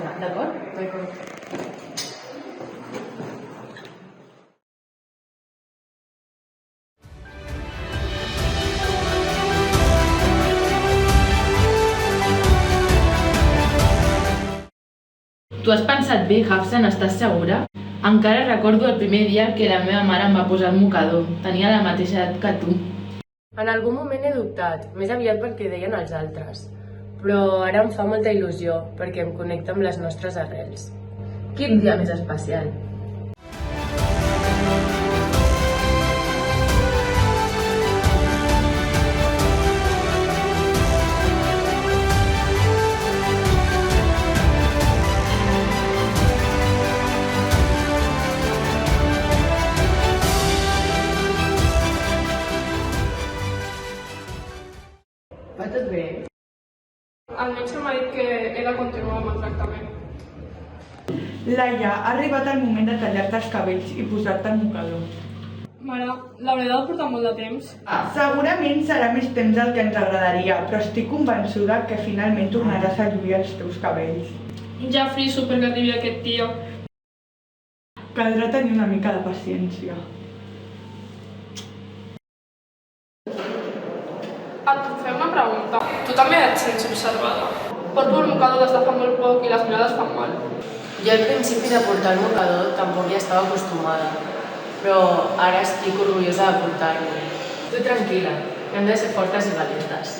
cosa, d'acord? D'acord. Tu has pensat bé, Hafsa, n'estàs segura? Encara recordo el primer dia que la meva mare em va posar el mocador. Tenia la mateixa edat que tu. En algun moment he dubtat, més aviat pel que deien els altres. Però ara em fa molta il·lusió, perquè em connecta amb les nostres arrels. Quin dia més especial. Va tot bé? El metge m'ha dit que he de continuar amb el tractament. Laia, ha arribat el moment de tallar-te els cabells i posar-te el mocador. Mare, l'hauré de portar molt de temps? Segurament serà més temps del que ens agradaria, però estic convençuda que finalment tornaràs a lluir els teus cabells. Ja friso perquè arribi aquest tio. Caldrà tenir una mica de paciència. Et puc fer una pregunta? Tu també et sents observada? Porto el mocador des de fa molt poc i les mirades fan mal. Jo al principi de portar el mocador tampoc hi estava acostumada, però ara estic orgullosa de portar-lo. Tu tranquil·la, hem de ser fortes i valentes.